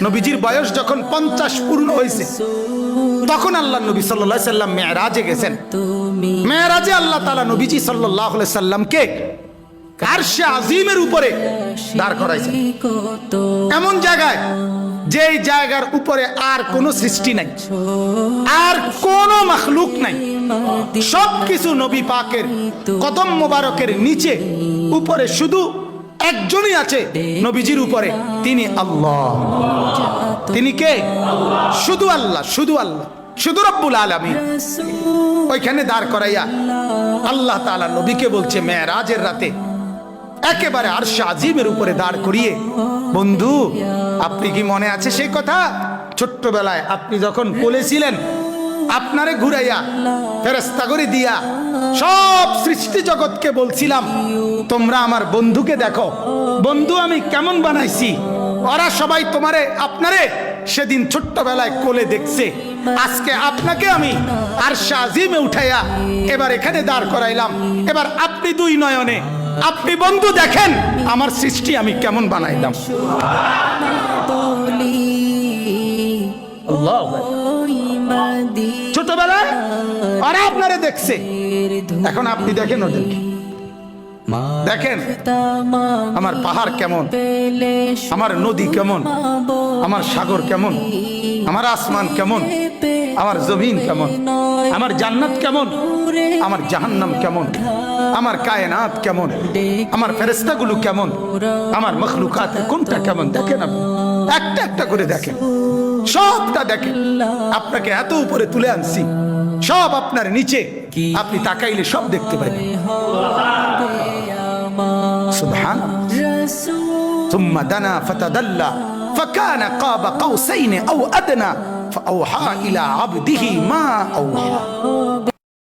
নবীজির বয়স যখন 50 পূর্ণ হয়েছে তখন আল্লাহ নবী সাল্লাল্লাহু আলাইহি সাল্লাম মেরাজে গেছেন। মেরাজে আল্লাহ তাআলা নবীজি সাল্লাল্লাহু আলাইহি সাল্লামকে আরশে আজিমের উপরে দাঁড় করাইছেন, এমন জায়গায় যেই জায়গার উপরে আর কোনো সৃষ্টি নাই, আর কোনো মাখলুক নাই। সবকিছু নবী পাকের কদম মোবারকের নিচে, উপরে শুধু একজনই আছে নবীজির উপরে, তিনি আল্লাহ। তিনি কে? শুধু আল্লাহ, শুধু আল্লাহ, শুধু রব্বুল আলামিন। ওইখানে দাঁড় করাইয়া আল্লাহ তাআলা নবীকে বলছে মেরাজের রাতে একেবারে আরশে আজিমের উপরে দাঁড় করিয়ে, বন্ধু আপনি কি মনে আছে সেই কথা? ছোট্টবেলায় আপনি যখন কোলে ছিলেন, আপনারে ঘুরাইয়া ফেরেশতা করে দিয়া সব সৃষ্টি জগৎকে বলছিলাম তোমরা আমার বন্ধুকে দেখো, বন্ধু আমি কেমন বানাইছি। ওরা সবাই তোমারে আপনারে সেদিন ছোট্টবেলায় কোলে দেখছে। আজকে আপনাকে আমি আরশে আজিমে উঠাইয়া এবার এখানে দাঁড় করাইলাম। এবার আপনি দুই নয়নে আপনি বন্ধু দেখেন আমার সৃষ্টি আমি কেমন বানাইলাম। ছোটবেলায় ওরা আপনারে দেখছে, এখন আপনি দেখেন ওদেরকে। দেখেন আমার পাহাড় কেমন, আমার নদী কেমন, আমার সাগর কেমন, আমার আসমান কেমন, আমার জমিন কেমন, আমার জান্নাত কেমন, আমার জাহান্নাম কেমন, আমার কায়নাত কেমন, আমার ফেরেশতাগুলো কেমন, আমার মখলুকাত কোনটা কেমন। দেখেন আপনি একটা একটা করে দেখেন, সবটা দেখেন। আপনাকে এত উপরে তুলে আনছি, সব আপনার নিচে, আপনি তাকাইলে সব দেখতে পাবেন। সুবহানাল্লাহ। থুম্মা দানা ফাতাদাল্লা ফাকানা কাবা কাউসাইনি আও আদনা ফাআওহা ইলা আবদিহি মা আওহা।